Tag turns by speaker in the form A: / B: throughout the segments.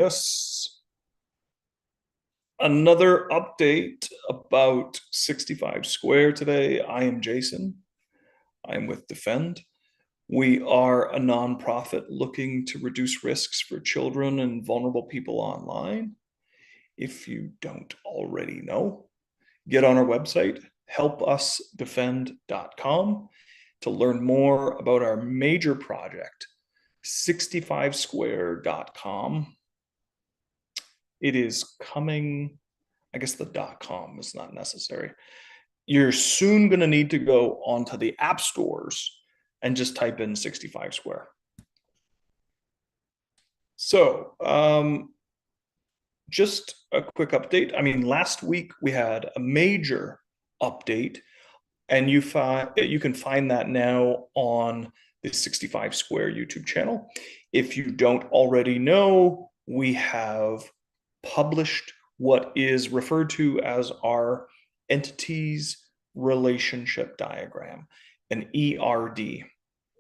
A: Yes. Another update about 65 Square today. I am Jason. I'm with Defend. We are a nonprofit looking to reduce risks for children and vulnerable people online. If you don't already know, get on our website, HelpUsDefend.com, to learn more about our major project, 65square.com. It is coming. I guess the .com is not necessary. You're soon going to need to go onto the app stores and just type in 65 Square. So, just a quick update. I mean, last week we had a major update, and you can find that now on the 65 Square YouTube channel. If you don't already know, we have published what is referred to as our entities relationship diagram, an ERD.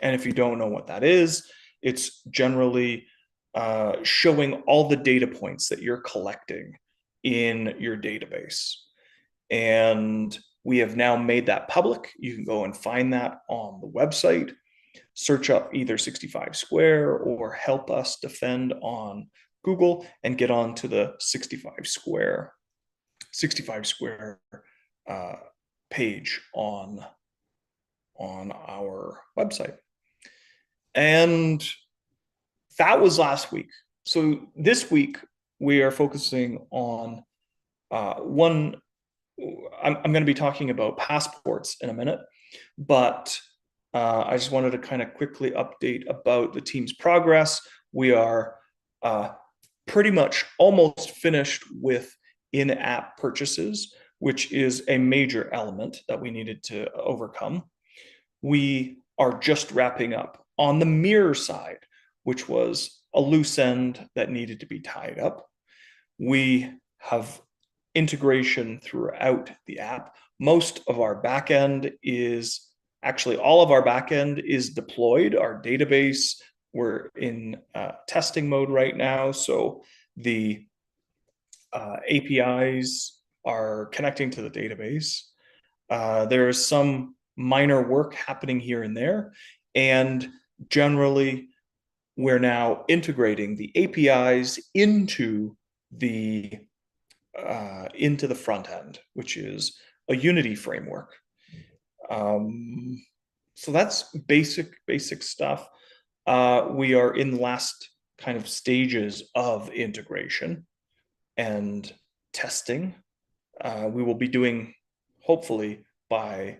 A: And if you don't know what that is, it's generally showing all the data points that you're collecting in your database. And we have now made that public. You can go and find that on the website. Search up either 65 Square or Help Us Defend on Google and get on to the 65 Square page on our website. And that was last week. So this week we are focusing on one. I'm going to be talking about passports in a minute, but I just wanted to kind of quickly update about the team's progress. We are pretty much almost finished with in-app purchases, which is a major element that we needed to overcome. We are just wrapping up on the mirror side, which was a loose end that needed to be tied up. We have integration throughout the app. Most of our backend is actually all of our backend is deployed. Our database, we're in testing mode right now. So the APIs are connecting to the database. There is some minor work happening here and there. And generally, we're now integrating the APIs into the front end, which is a Unity framework. So that's basic stuff. We are in the last kind of stages of integration and testing. We will be doing, hopefully by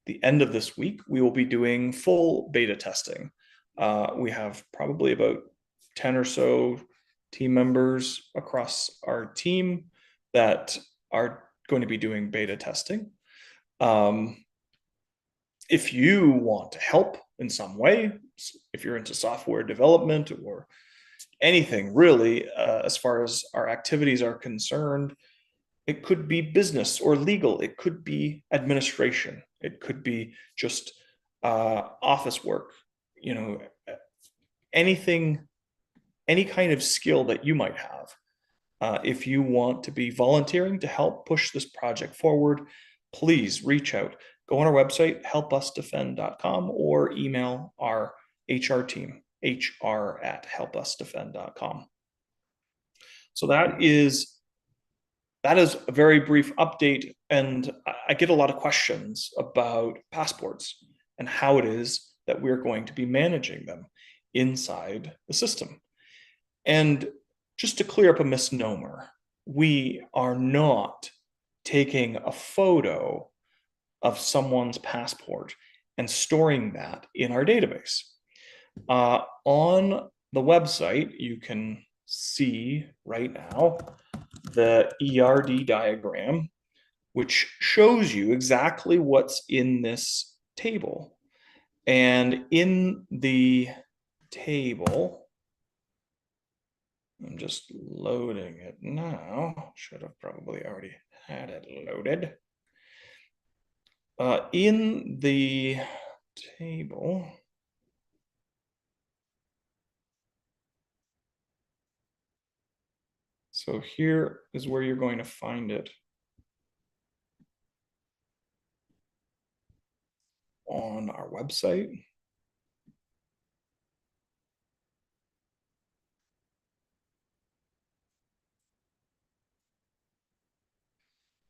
A: the end of this week, we will be doing full beta testing. We have probably about 10 or so team members across our team that are going to be doing beta testing. If you want to help in some way, if you're into software development or anything really, as far as our activities are concerned, it could be business or legal, it could be administration, it could be just office work, you know, anything, any kind of skill that you might have. If you want to be volunteering to help push this project forward, please reach out. Go on our website, HelpUsDefend.com, or email our HR team, hr@helpusdefend.com. So that is a very brief update, and I get a lot of questions about passports and how it is that we're going to be managing them inside the system. And just to clear up a misnomer, we are not taking a photo of someone's passport and storing that in our database. On the website, you can see right now the ERD diagram, which shows you exactly what's in this table. And in the table, I'm just loading it now. Should have probably already had it loaded. In the table, So here is where you're going to find it on our website.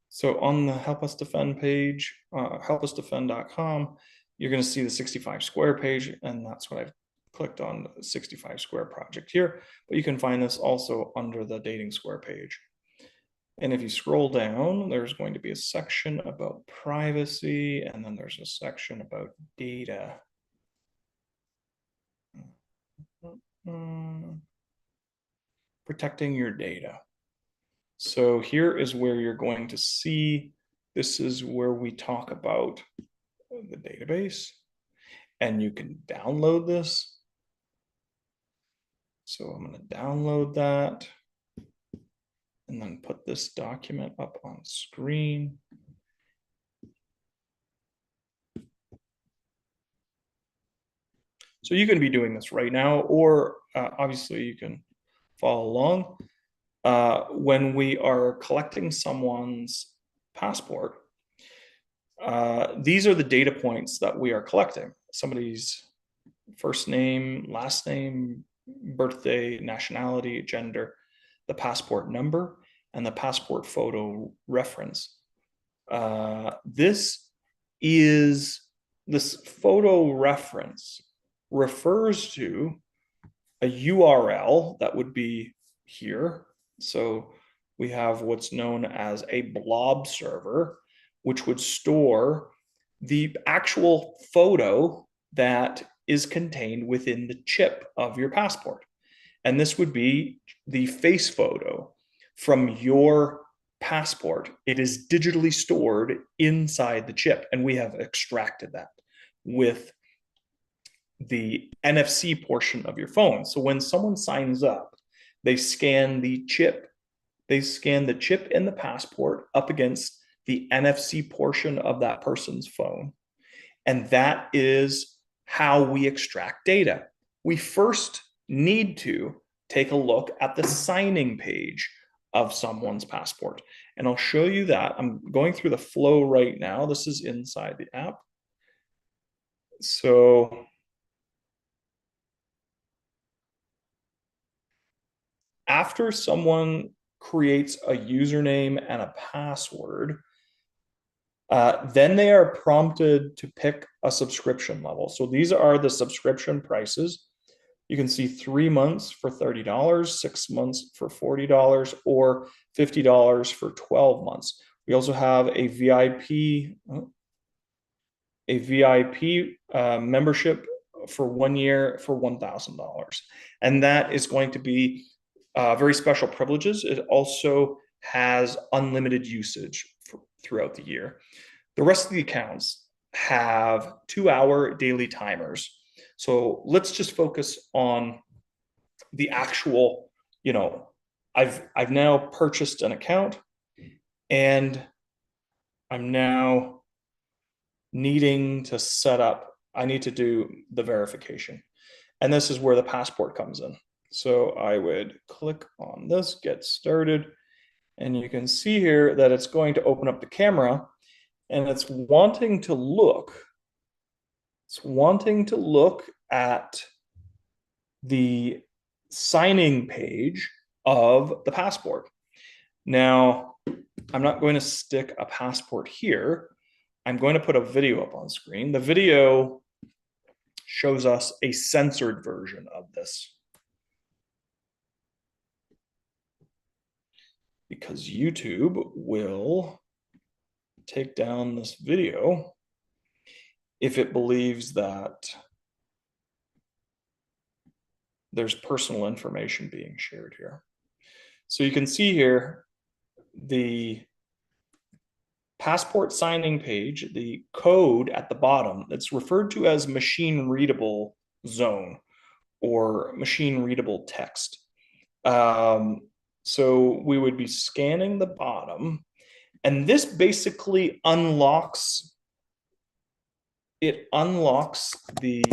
A: So on the Help Us Defend page, helpusdefend.com, you're going to see the 65 square page, and that's what I've clicked on, the 65 square project here. But you can find this also under the dating square page. And if you scroll down, there's going to be a section about privacy, and then there's a section about data. Protecting your data. So here is where you're going to see, this is where we talk about the database, and you can download this. So I'm going to download that and then put this document up on screen. So you can be doing this right now, or obviously you can follow along. When we are collecting someone's passport, these are the data points that we are collecting. Somebody's first name, last name, birthday, nationality, gender, the passport number, and the passport photo reference. This photo reference refers to a URL that would be here. So we have what's known as a blob server, which would store the actual photo that is contained within the chip of your passport. And this would be the face photo from your passport. It is digitally stored inside the chip, and we have extracted that with the NFC portion of your phone. So when someone signs up, they scan the chip. They scan the chip in the passport up against the NFC portion of that person's phone. And that is how we extract data. We first need to take a look at the signing page of someone's passport. And I'll show you that. I'm going through the flow right now. This is inside the app. So after someone creates a username and a password, then they are prompted to pick a subscription level. So these are the subscription prices. You can see 3 months for $30, 6 months for $40, or $50 for 12 months. We also have a VIP membership for 1 year for $1,000. And that is going to be very special privileges. It also has unlimited usage throughout the year. The rest of the accounts have 2-hour daily timers. So let's just focus on the actual, I've now purchased an account, and I'm now needing to set up, I need to do the verification. And this is where the passport comes in. So I would click on this, get started, and you can see here that it's going to open up the camera, and it's wanting to look at the signing page of the passport. Now, I'm not going to stick a passport here. I'm going to put a video up on screen. The video shows us a censored version of this, because YouTube will take down this video if it believes that there's personal information being shared here. So you can see here the passport signing page, the code at the bottom, it's referred to as machine readable zone or machine readable text. So we would be scanning the bottom, and this basically unlocks the,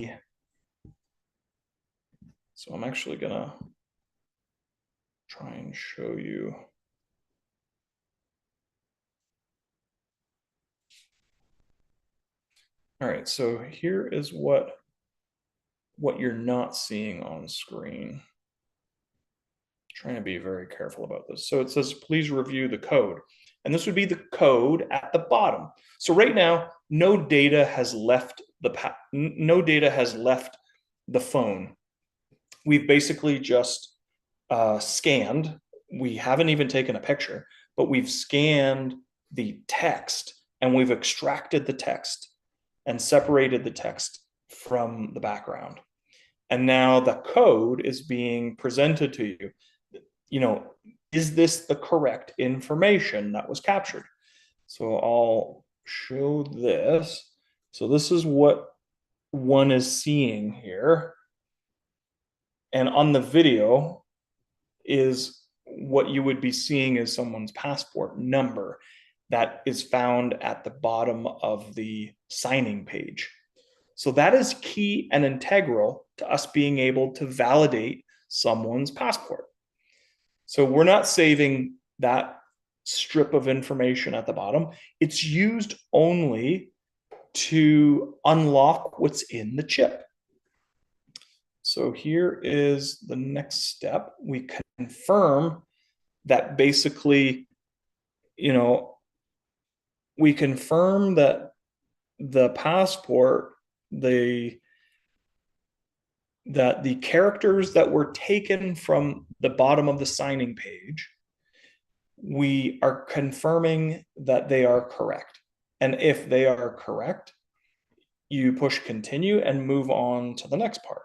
A: so I'm actually gonna try and show you. All right, so here is what you're not seeing on screen. Trying to be very careful about this. So it says, please review the code. And this would be the code at the bottom. So right now, no data has left the phone. We've basically just scanned. We haven't even taken a picture, but we've scanned the text and we've extracted the text and separated the text from the background. And now the code is being presented to you. You know, is this the correct information that was captured? So I'll show this. So this is what one is seeing here. And on the video is what you would be seeing is someone's passport number that is found at the bottom of the signing page. So that is key and integral to us being able to validate someone's passport. So we're not saving that strip of information at the bottom. It's used only to unlock what's in the chip. So here is the next step. We confirm that basically, we confirm that the passport, that the characters that were taken from the bottom of the signing page, we are confirming that they are correct. And if they are correct, you push continue and move on to the next part.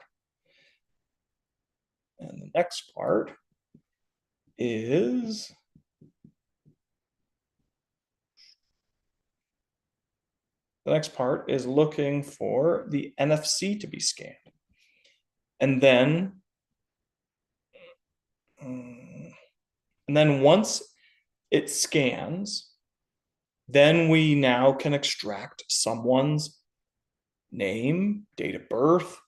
A: And the next part is looking for the NFC to be scanned. And then once it scans, then we now can extract someone's name, date of birth,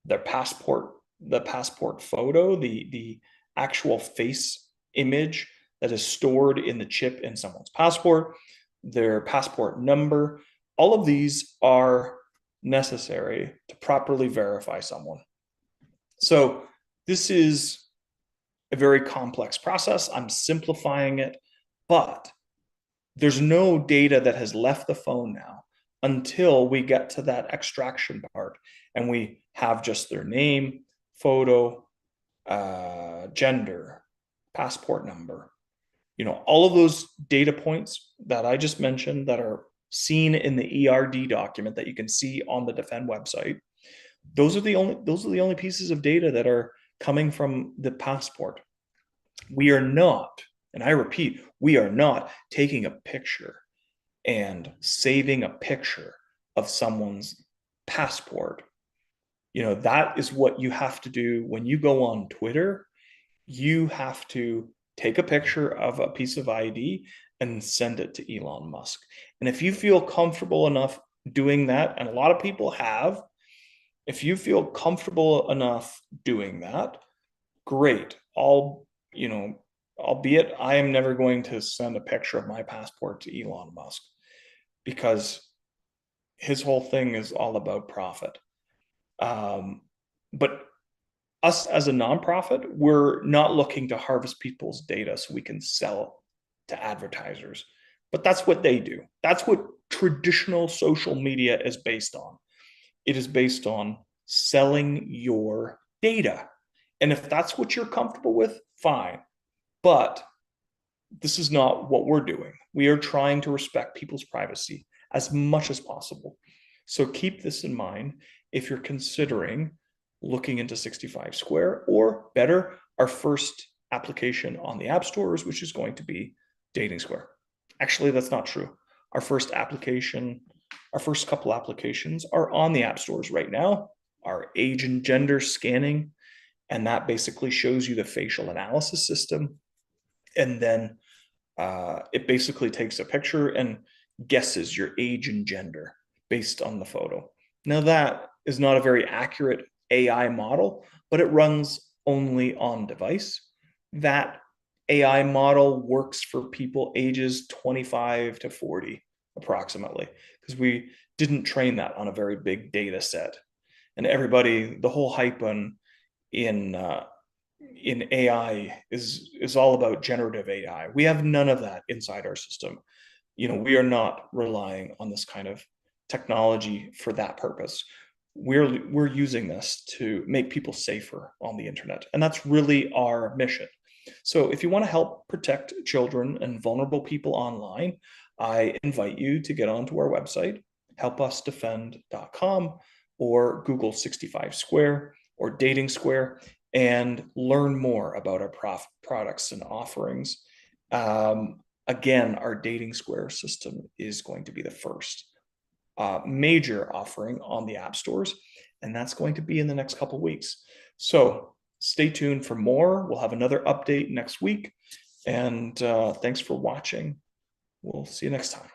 A: their passport, the passport photo, the actual face image that is stored in the chip in someone's passport, their passport number. All of these are necessary to properly verify someone. So this is a very complex process. I'm simplifying it, but there's no data that has left the phone now until we get to that extraction part and we have just their name, photo, gender, passport number. All of those data points that I just mentioned that are seen in the ERD document that you can see on the Defend website. Those are the only pieces of data that are coming from the passport. We are not, and I repeat, we are not taking a picture and saving a picture of someone's passport. That is what you have to do when you go on Twitter. You have to take a picture of a piece of ID and send it to Elon Musk. And if you feel comfortable enough doing that, and a lot of people have, if you feel comfortable enough doing that, great. Albeit I am never going to send a picture of my passport to Elon Musk because his whole thing is all about profit. But us as a nonprofit, we're not looking to harvest people's data so we can sell to advertisers. But that's what they do. That's what traditional social media is based on. It is based on selling your data. And if that's what you're comfortable with, fine. But this is not what we're doing. We are trying to respect people's privacy as much as possible. So keep this in mind if you're considering looking into 65square, or better, our first application on the app stores, which is going to be Dating Square. Actually, that's not true. Our first couple applications are on the app stores right now. Our age and gender scanning, and that basically shows you the facial analysis system. And then it basically takes a picture and guesses your age and gender based on the photo. Now, that is not a very accurate AI model, but it runs only on device. That AI model works for people ages 25 to 40, approximately, because we didn't train that on a very big data set. And everybody, the whole hype in AI is all about generative AI. We have none of that inside our system. We are not relying on this kind of technology for that purpose. We're using this to make people safer on the internet, and that's really our mission. So if you want to help protect children and vulnerable people online, I invite you to get onto our website, HelpUsDefend.com, or Google 65square or Dating Square, and learn more about our products and offerings. Again, our Dating Square system is going to be the first major offering on the app stores, and that's going to be in the next couple of weeks. So stay tuned for more. We'll have another update next week, and thanks for watching. We'll see you next time.